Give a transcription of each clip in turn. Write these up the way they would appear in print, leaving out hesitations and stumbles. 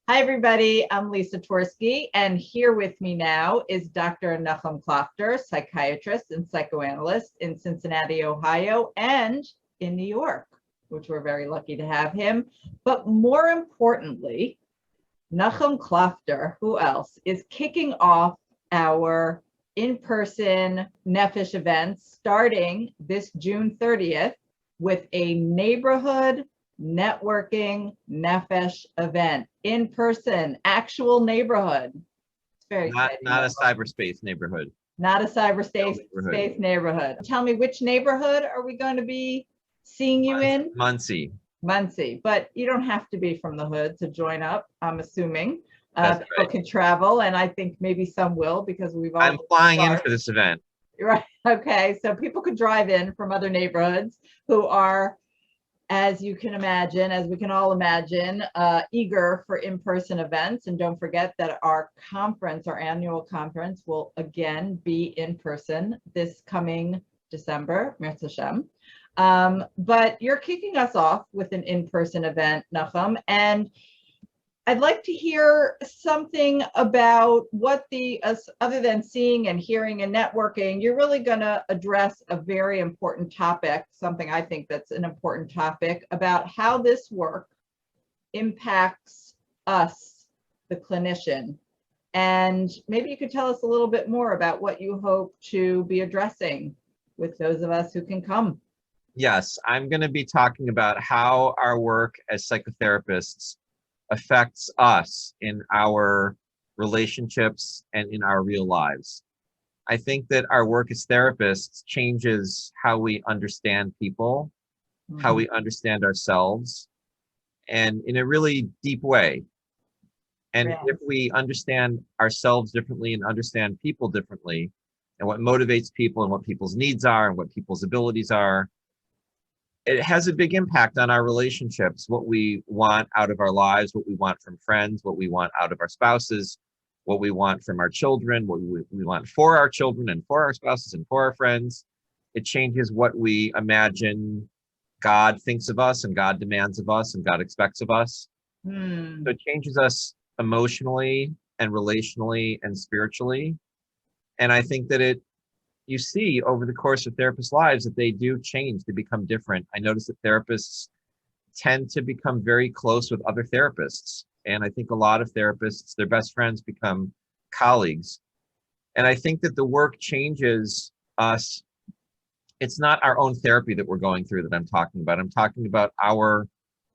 Hi, everybody. I'm Lisa Tversky, and here with me now is Dr. Nachum Klafter, psychiatrist and psychoanalyst in Cincinnati, Ohio, and in New York, which we're very lucky to have him. But more importantly, Nachum Klafter, who else, is kicking off our in-person Nefesh events starting this June 30th with a neighborhood networking Nefesh event in person, actual neighborhood. It's very exciting. Not a cyberspace neighborhood. Not a cyberspace neighborhood. Tell me, which neighborhood are we going to be seeing you in? Muncie. Muncie, but you don't have to be from the hood to join up, I'm assuming. That's people right. can travel, and I think maybe some will because we've all. I'm flying in for this event. Right. Okay. So people could drive in from other neighborhoods who are, as you can imagine, as we can all imagine, eager for in-person events. And don't forget that our conference, our annual conference, will again be in person this coming December, Mirz Hashem. But you're kicking us off with an in-person event, Nachum, and I'd like to hear something about what other than seeing and hearing and networking, you're really going to address a very important topic, something I think that's an important topic, about how this work impacts us, the clinician. And maybe you could tell us a little bit more about what you hope to be addressing with those of us who can come. Yes, I'm going to be talking about how our work as psychotherapists affects us in our relationships and in our real lives. I think that our work as therapists changes how we understand people, how we understand ourselves, and in a really deep way. And if we understand ourselves differently and understand people differently, and what motivates people and what people's needs are and what people's abilities are, it has a big impact on our relationships, what we want out of our lives, what we want from friends, what we want out of our spouses, what we want from our children, what we want for our children and for our spouses and for our friends. It changes what we imagine God thinks of us and God demands of us and God expects of us. So it changes us emotionally and relationally and spiritually. And I think that you see over the course of therapists' lives that they do change, they become different. I notice that therapists tend to become very close with other therapists. And I think a lot of therapists, their best friends become colleagues. And I think that the work changes us. It's not our own therapy that we're going through that I'm talking about. I'm talking about our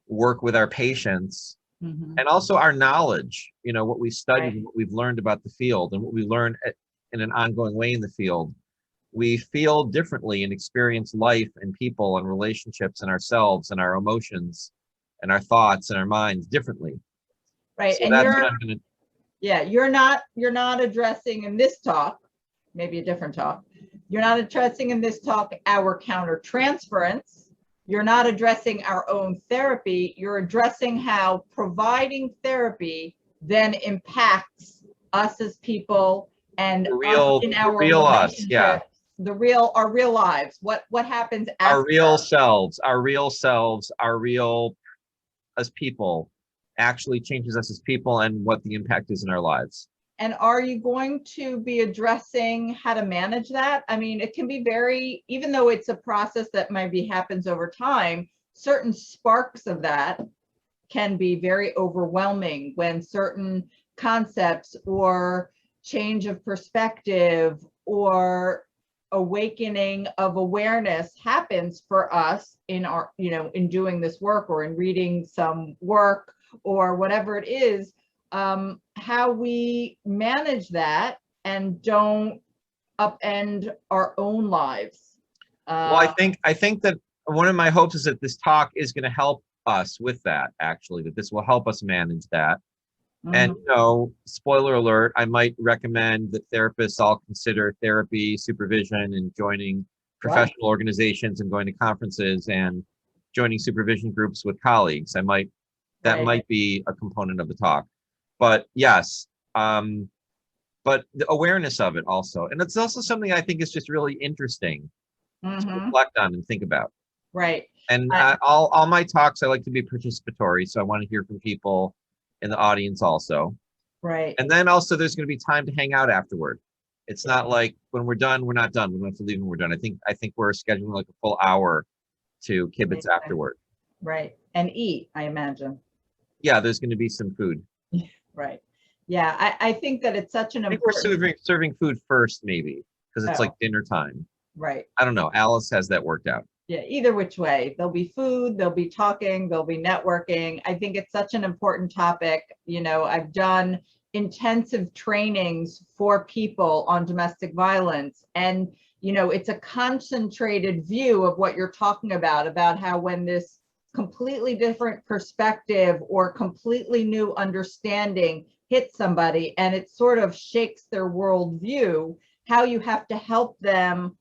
work with our patients and also our knowledge, what we studied and what we've learned about the field and what we learn in an ongoing way in the field. We feel differently and experience life and people and relationships and ourselves and our emotions and our thoughts and our minds differently. Right. So and that's what I'm gonna. Yeah, you're not addressing in this talk, maybe a different talk. You're not addressing in this talk our countertransference. You're not addressing our own therapy. You're addressing how providing therapy then impacts us as people and us in our relationship. Our real lives, what happens after our real selves, our real as people actually changes us as people and what the impact is in our lives. And are you going to be addressing how to manage that? I mean, it can be even though it's a process that maybe happens over time, certain sparks of that can be very overwhelming when certain concepts or change of perspective or awakening of awareness happens for us in our, in doing this work or in reading some work or whatever it is, how we manage that and don't upend our own lives. Well, I think that one of my hopes is that this talk is going to help us with that, actually, that this will help us manage that. And, spoiler alert, I might recommend that therapists all consider therapy, supervision, and joining professional organizations and going to conferences and joining supervision groups with colleagues. That might be a component of the talk. But yes, but the awareness of it also. And it's also something I think is just really interesting to reflect on and think about. Right. And all my talks, I like to be participatory. So I want to hear from people in the audience also. Right. And then also there's going to be time to hang out afterward. It's not like when we're done, we're not done. We don't have to leave when we're done. I think we're scheduling like a full hour to kibitz Amazing. afterward. Right. And eat, I imagine. Yeah, there's going to be some food. Right. Yeah, I think that it's such an I think we're important. serving food first, maybe, because it's like Oh, dinner time. right. I don't know. Alice has that worked out. Yeah, either which way. There'll be food, there'll be talking, there'll be networking. I think it's such an important topic. You know, I've done intensive trainings for people on domestic violence. And, you know, it's a concentrated view of what you're talking about how when this completely different perspective or completely new understanding hits somebody and it sort of shakes their worldview, how you have to help them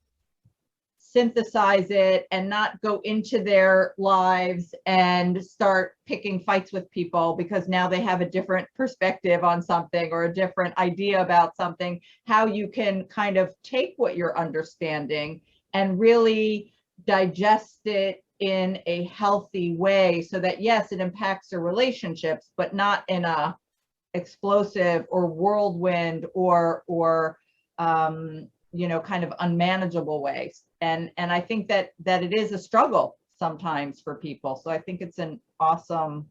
synthesize it and not go into their lives and start picking fights with people because now they have a different perspective on something or a different idea about something, how you can kind of take what you're understanding and really digest it in a healthy way so that yes, it impacts your relationships, but not in a explosive or whirlwind or you know, kind of unmanageable ways. And I think that it is a struggle sometimes for people. So I think it's an awesome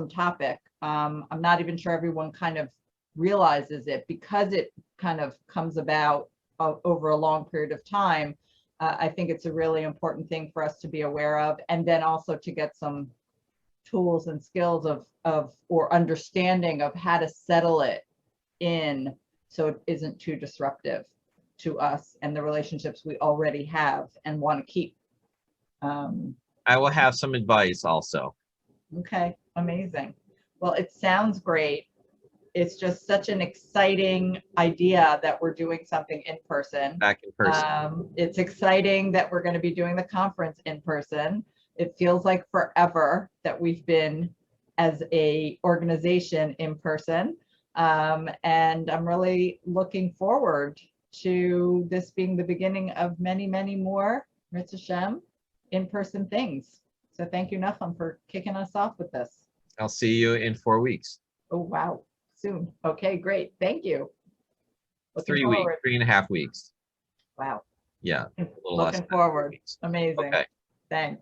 topic. I'm not even sure everyone kind of realizes it because it kind of comes about over a long period of time. I think it's a really important thing for us to be aware of, and then also to get some tools and skills of or understanding of how to settle it in so it isn't too disruptive to us and the relationships we already have and want to keep. I will have some advice also. Okay, amazing. Well, it sounds great. It's just such an exciting idea that we're doing something in person. Back in person. It's exciting that we're going to be doing the conference in person. It feels like forever that we've been as a organization in person. And I'm really looking forward to this being the beginning of many, many more Ritz Hashem in-person things. So thank you, Nachum, for kicking us off with this. I'll see you in 4 weeks. Oh, wow. Soon. Okay, great. Thank you. Looking 3 weeks, forward. 3.5 weeks. Wow. Yeah. A little Looking less. forward. Amazing. Okay. Thanks.